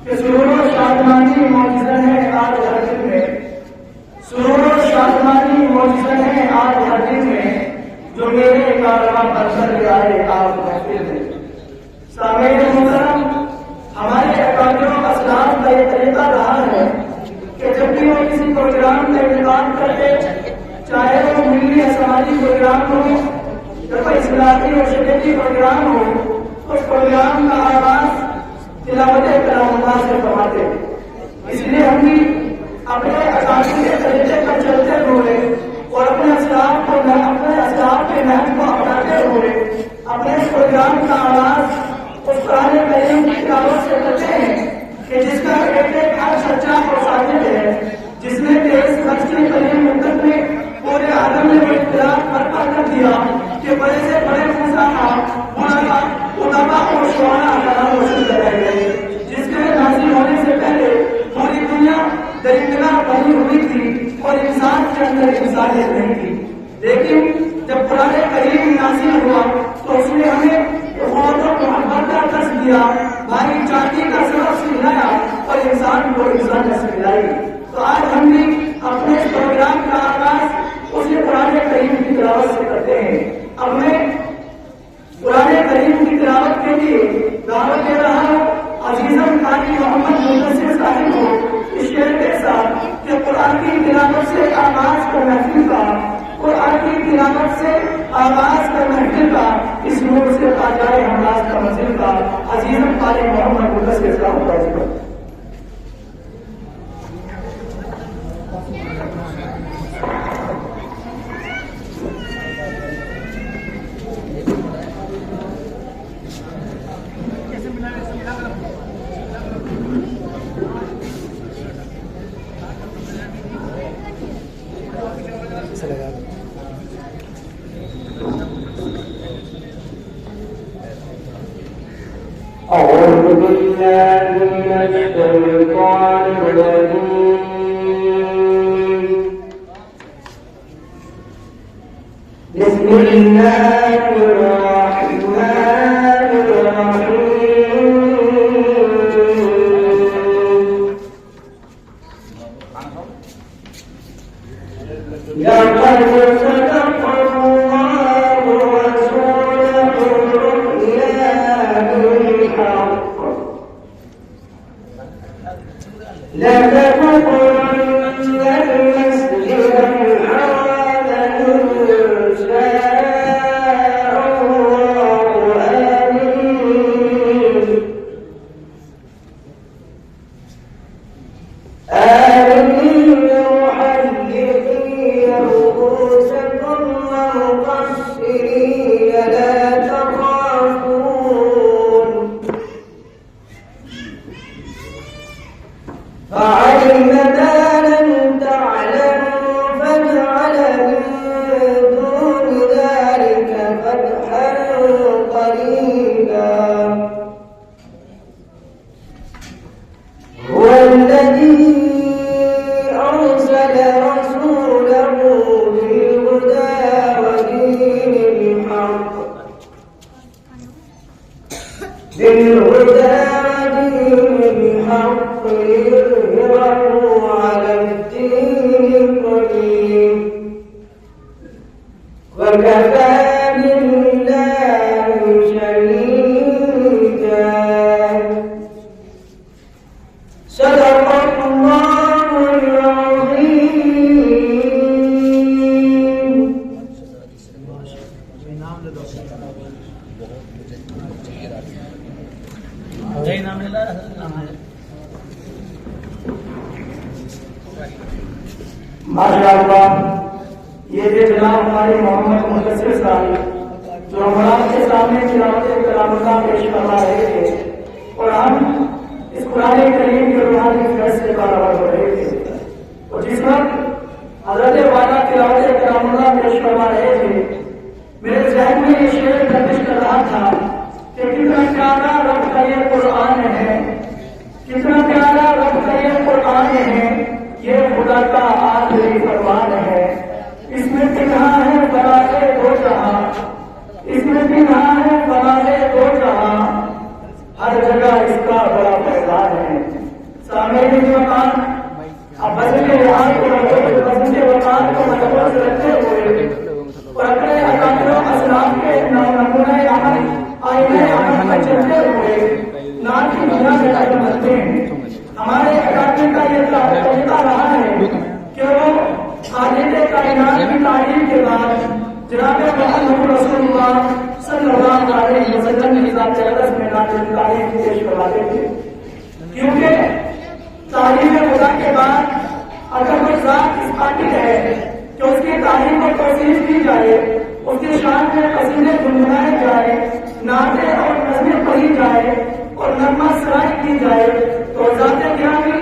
کہ سرور و شادمانی معجزہ ہے آج ہر دن میں، سرور و شادمانی معجزہ ہے آج ہر دن میں، جو میرے کارواں پر چل آئے آپ محفل میں۔ سامعین محترم، ہمارے اکابر و اسلاف کا یہ طریقہ رہا ہے کہ جب بھی وہ کسی پروگرام کا انعقاد کرتے، چاہے وہ ملی یا سماجی پروگرام ہو یا کوئی اصلاحی اور شریعتی پروگرام ہو، اس پروگرام کا آغاز تلاوت کلام اللہ سے فرماتے۔ اس لیے ہم بھی اپنے اکابر کے طریقے پر چلتے ہوئے اور اپنے اسلاف کے نہج کو اپناتے ہوئے اپنے اس پروگرام کا آغاز اس قرآن کریم کی تلاوت سے کرتے ہیں کہ جس کا ایک ایک حرف سچا اور صادق ہے، جس نے کہ اس خط کی قریب مدت میں پورے عالم نے وہ اختلاف برپا کر دیا کہ بڑے سے بڑے علماء اور شعراء کلام وصول کرائے گئے، جس کے نازل ہونے سے پہلے پوری دنیا درندگاہ بنی ہوئی تھی اور انسان کے اندر انسانیت نہیں تھی۔ لیکن جب قرآن کریم نازل ہوا تو اس نے ہمیں اخوت و محبت کا درس دیا، بھائی چارگی کا سبق سکھلایا اور انسان کو انسانیت سکھلائی۔ تو آج ہم بھی اپنے اس پروگرام کا آغاز اسی قرآن کریم کی تلاوت سے کرتے ہیں۔ اب میں قرآن کریم کی تلاوت کے لیے دعوت دے رہا ہوں عزیزم قاری محمد مدثر صاحب کو اس شعر کے ساتھ کہ قرآن کی تلاوت سے آغاز کا محفل کا، قرآن کی تلاوت سے آغاز کا محفل کا، اس نور سے آ جائے ہمراز کا منزل کا۔ عزیزم قاری محمد مدثر صاحب کا ذکر۔ أعوذ بالله من الشيطان الرجيم بسم الله الرحمن الرحيم لقد صدق الله رسوله الرؤيا بالحق لتدخلن المسجد الحرام إن شاء الله آمنين محلقين رؤوسكم ومقصرين لا تخافون فعلم ما لم تعلموا فجعل من دون ذلك فتحا قريبا هو الذي أرسل رسوله بالهدى ودين الحق ليظهره على الدين كله وكفى بالله شهيدا صدق الله العظيم ماشاء اللہ، یہ جو جناب ہمارے محمد مدثر صاحب جو ہمارے کے سامنے تلاوت کلام اللہ پیش کروا رہے تھے اور ہم اس قرآن کریم کے روحانی فیض سے کارآمد ہو رہے تھے، اور جس وقت حضرت والا تلاوت کلام اللہ پیش کروا رہے تھے میرے ذہن میں یہ شعر گردش کر رہا تھا کہ کتنا پیارا رب کا یہ قرآن ہے، کتنا پیارا رب کا یہ قرآن ہے، یہ خدا کا آخری فرمان ہے، اس میں پنہا ہے برائے دو جہاں، اس میں پنہا ہے برائے دو جہاں، ہر جگہ اس کا بڑا فیضان ہے۔ سامنے وقار اب بزم وقار کو مدبوط رکھتے ہوئے اور اپنے اکابروں اسلام کے نمونہ عمل آئینہ عمل میں چلتے ہوئے نام کی دنیا میں قدم رکھتے ہیں. ہمارے اکابر کا یہ طریقہ رہا ہے کہ وہ خالق کائنات کی تعلیم کے بعد جناب محمد رسول اللہ صلی اللہ علیہ وسلم کی ذات اقدس میں تعلیم پیش کرواتے تھے. کیونکہ تعلیم خدا کے بعد اگر کوئی ذات اس قابل ہے کہ اس کی تعلیم کو توصیف کی جائے، اس کی شان میں قصیدے گنگنائے جائے، نعتیں اور نظمیں پڑھی جائے اور نغمہ سرائی کی جائے، تو ذات گرامی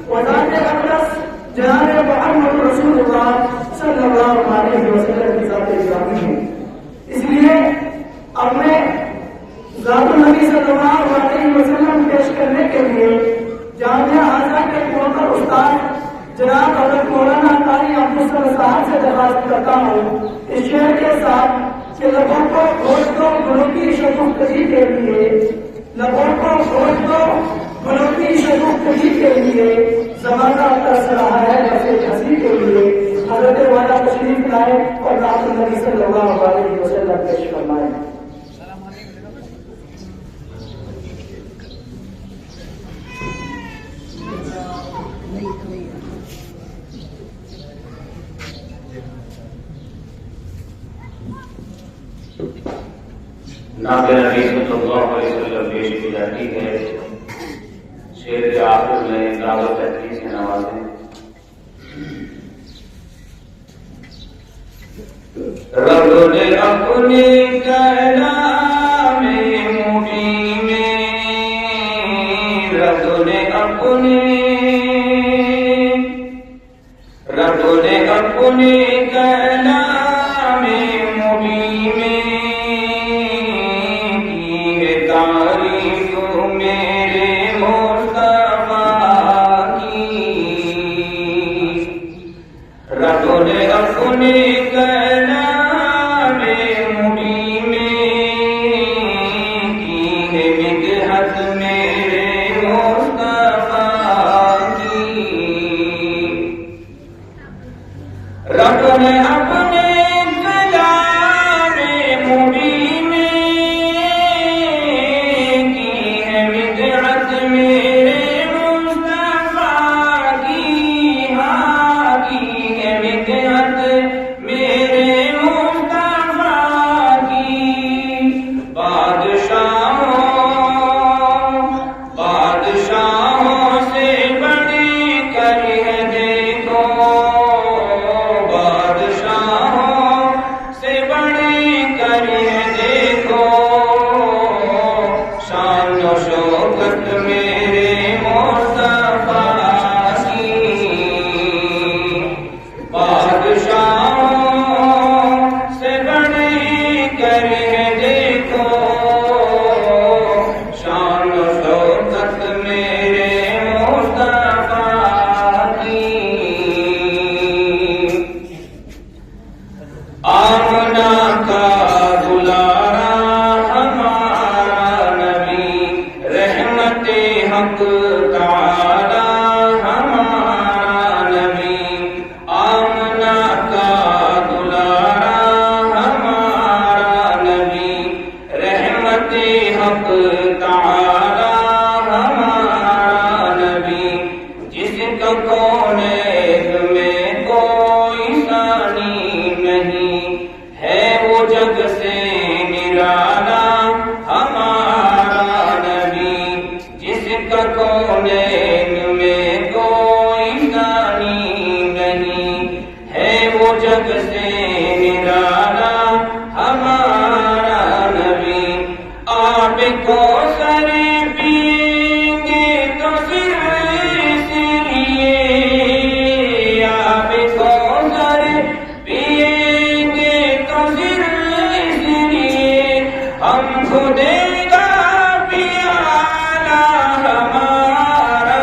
و ذات اقدس جناب محمد رسول اللہ صلی اللہ علیہ وسلم کی ذات گرامی ہے. اس لیے اپنے ذات النبی صلی اللہ علیہ وسلم پیش کرنے کے لیے جامعہ ازہر کے محترم استاد جناب حضرت مولانا قاری عبدالصمد صاحب سے درخواست کرتا ہوں اس شعر کے ساتھ کہ لبوں کو گھونٹ دو گلوں کی شگفتگی کے لیے، لبوں کو گھونٹ دو گلوں کی شگفتگی کے لیے، زمانہ ترس رہا ہے لفظ ہنسی کے لیے. حضرت والا تشریف لائے اور ذات النبی صلی اللہ علیہ وسلم پیش فرمائے. نعت نبی صلی اللہ علیہ وسلم پیش کی جاتی ہے. شعر کے آخر میں دعوت تحریر سے نوازیں. رب نے اپنے کلام مبین میں، رب نے اپنے کلام مبین میں کی ہے تعریف میرے مصطفیٰ کی. رب نے اپنے کلام مبین میں کی ہے مدحت میرے مصطفیٰ کی. رب نے اپنے کلام مبین میں کی ہے مدحت میرے مصطفیٰ کی. ہاں کی ہے مدحت میرے مصطفیٰ کی. بادشاہوں سے بڑی کر ہے دیکھو، سے بڑی کری دیکھو، شان و شوکت میرے مصطفیٰ کی. بادشاہوں سے بڑی کری دیکھو، شان و شوکت میرے مصطفیٰ کی. آمنا کا دلارا ہمارا نبی، رحمت حق تعالی ہمارا نبی. آمنا کا دلارا ہمارا نبی، رحمت حق تعالی ہمارا نبی. جس کا کونین میں کوئی ثانی نہیں ہے، وہ جگ سے نرالا ہمارا نبی. جس کا کونین میں کوئی ثانی نہیں ہے، وہ جگ سے نرالا ہمارا نبی. آپ کو سر پئیں گے تو صرف لیے، آپ کو سر پئیں گے تو صرف لیے، ہم کو دے گا پیالہ ہمارا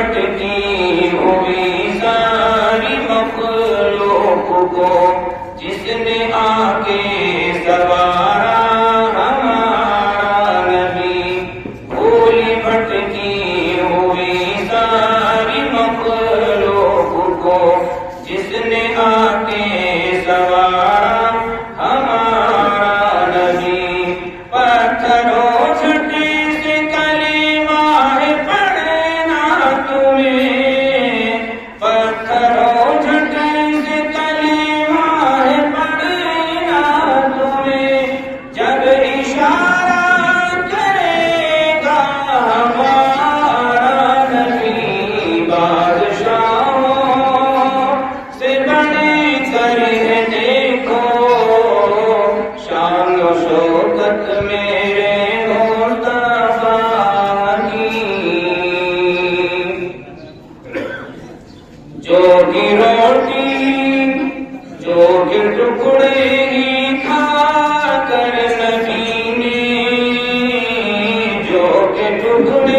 بھٹکی ہوئی ساری مخلوق کو جس نے آ کے سوارا ہمارا نبی، بھولی بھٹکی ہوئی ساری مخلوق کو جس نے آ کے سوارا ہمارا نبی، پتھروں چھٹے سے کلمہ ہے پڑھنا تمہیں، پتھروں چھٹے سے کلمہ ہے پڑھنا تمہیں، جب اشارہ کرے گا ہمارا نبی، بادشاہوں سے بڑے کر ہے دیکھو شان و شوکت میرے مصطفیٰ کی، جو کی روٹی جو کے ٹکڑے ہی کھا کر نبی نے، جو کے ٹکڑے